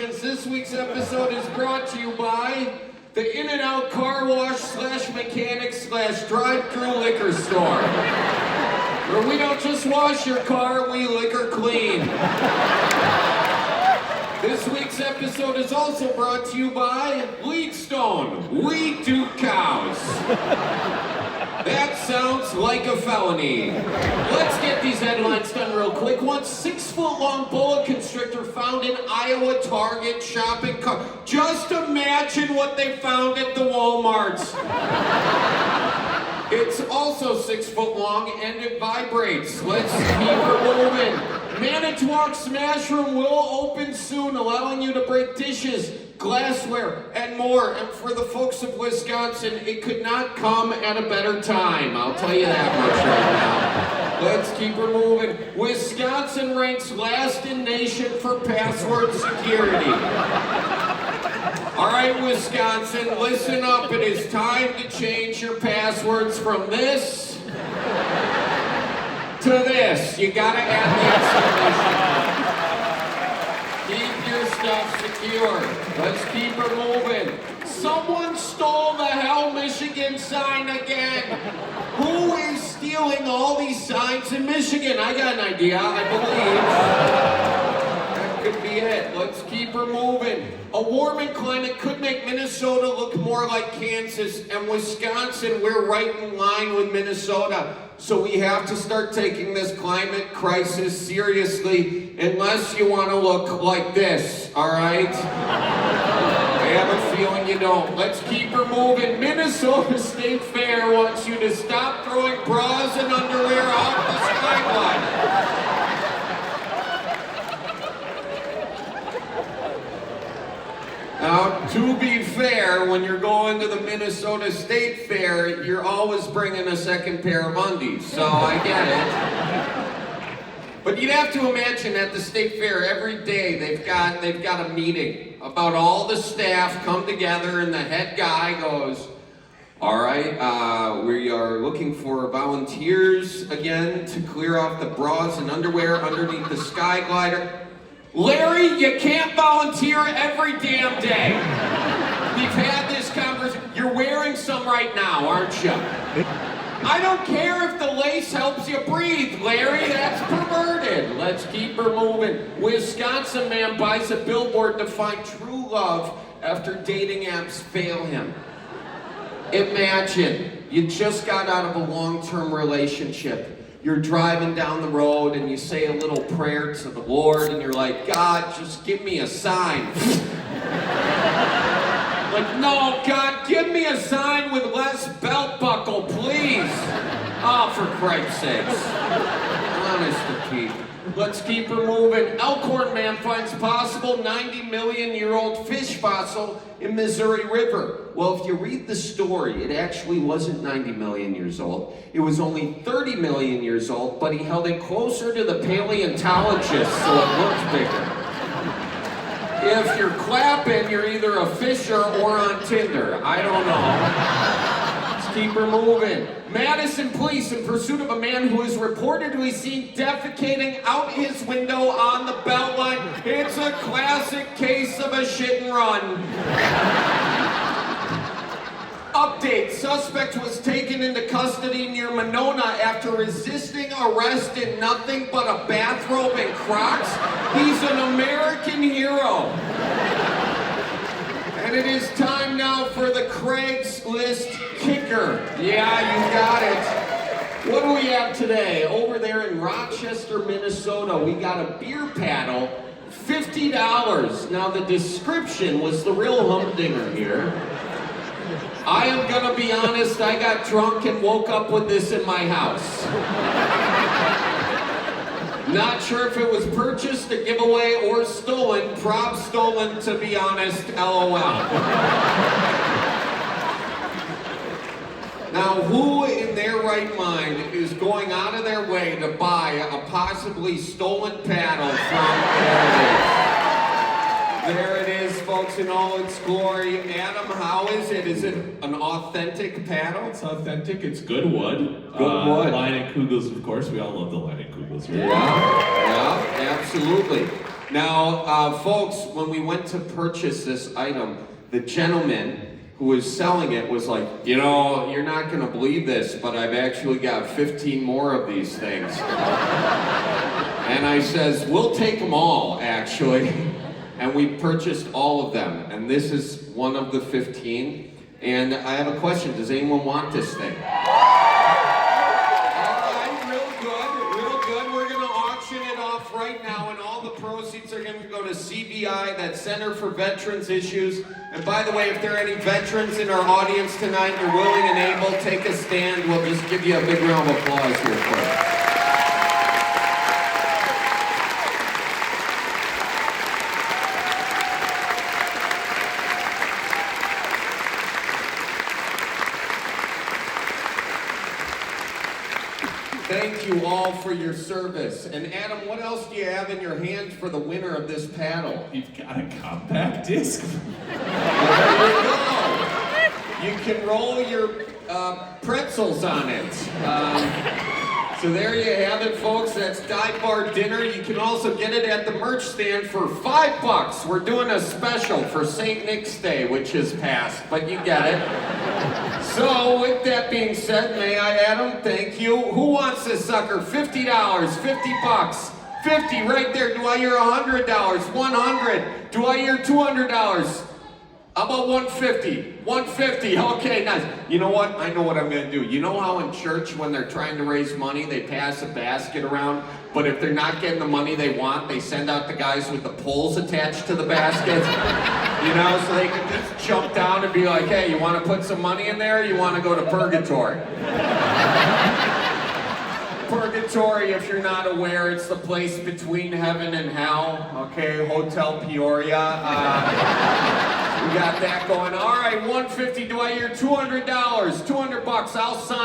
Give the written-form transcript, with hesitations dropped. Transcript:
nonsense. This week's episode is brought to you by the In-N-Out Car Wash / Mechanic / Drive-Thru Liquor Store. Where we don't just wash your car, we liquor clean. This week's episode is also brought to you by Leadstone. We do cows. That sounds like a felony. Let's get these headlines done real quick. One 6-foot-long boa constrictor found in Iowa Target shopping cart. Just imagine what they found at the Walmarts. It's also 6 foot long and it vibrates. Let's keep her moving. Manitowoc Smash Room will open soon, allowing you to break dishes, glassware, and more. And for the folks of Wisconsin, it could not come at a better time. I'll tell you that much right now. Let's keep her moving. Wisconsin ranks last in nation for password security. All right, Wisconsin, listen up. It is time to change your passwords from this to this. You gotta add the exclamation. Keep your stuff secure. Let's keep her moving. Someone stole the Hell Michigan sign again. Who is stealing all these signs in Michigan? I got an idea, I believe. Could be it. Let's keep her moving. A warming climate could make Minnesota look more like Kansas, and Wisconsin, we're right in line with Minnesota. So we have to start taking this climate crisis seriously, unless you want to look like this, all right? I have a feeling you don't. Let's keep her moving. Minnesota State Fair wants you to stop throwing bras and underwear off the skyline. Now, to be fair, when you're going to the Minnesota State Fair, you're always bringing a second pair of undies, so I get it. But you'd have to imagine at the State Fair every day they've got a meeting about all the staff come together, and the head guy goes, all right, we are looking for volunteers again to clear off the bras and underwear underneath the sky glider. Larry, you can't volunteer every damn day. We've had this conversation. You're wearing some right now, aren't you? I don't care if the lace helps you breathe, Larry. That's perverted. Let's keep her moving. Wisconsin man buys a billboard to find true love after dating apps fail him. Imagine, you just got out of a long-term relationship. You're driving down the road and you say a little prayer to the Lord and you're like, God, just give me a sign. Like, no, God, give me a sign with less belt buckle, please. Oh, for Christ's sakes. Honest to Pete. Let's keep her moving. Elkhorn man finds possible 90-million-year-old fish fossil in Missouri River. Well, if you read the story, it actually wasn't 90 million years old. It was only 30 million years old, but he held it closer to the paleontologist, so it looked bigger. If you're clapping, you're either a fisher or on Tinder. I don't know. Let's keep her moving. Madison police in pursuit of a man who is reportedly seen defecating out his window on the Beltline. It's a classic case of a shit and run. Update, suspect was taken into custody near Monona after resisting arrest in nothing but a bathrobe and Crocs. He's an American hero. And it is time now for the Craigslist kicker. Yeah, you got it. What do we have today? Over there in Rochester, Minnesota, we got a beer paddle, $50. Now the description was the real humdinger here. I am gonna be honest, I got drunk and woke up with this in my house. Not sure if it was purchased, a giveaway, or stolen. Prob stolen, to be honest, LOL. Now, who in their right mind is going out of their way to buy a possibly stolen paddle from There it is, folks, in all its glory. Adam, how is it? Is it an authentic paddle? It's authentic. It's good wood. Good wood. Line and Kugels, of course. We all love the Line and Kugels here. Yeah, absolutely. Now, folks, when we went to purchase this item, the gentleman who was selling it was like, you know, you're not going to believe this, but I've actually got 15 more of these things. And I says, we'll take them all, actually. And we purchased all of them. And this is one of the 15. And I have a question. Does anyone want this thing? Real good. We're going to auction it off right now, and all the proceeds are going to go to CVI, that Center for Veterans Issues. And by the way, if there are any veterans in our audience tonight, you're willing and able, take a stand. We'll just give you a big round of applause here for it. Thank you all for your service. And Adam, what else do you have in your hand for the winner of this paddle? You've got a compact disc. There you go. You can roll your pretzels on it. So there you have it, folks. That's Dive Bar Dinner. You can also get it at the merch stand for $5. We're doing a special for St. Nick's Day, which is past, but you get it. So, with that being said, may I, Adam? Thank you. Who wants this sucker? $50, $50. 50 right there. Do I hear $100? 100. Do I hear $200? How about 150? 150. Okay, nice. You know what? I know what I'm going to do. You know how in church when they're trying to raise money, they pass a basket around, but if they're not getting the money they want, they send out the guys with the poles attached to the basket. You know, so they can just jump down and be like, hey, you want to put some money in there, or you want to go to purgatory? Purgatory, if you're not aware, it's the place between heaven and hell. Okay, Hotel Peoria. We got that going. All right, 150. Do I hear $200? $200. I'll sign.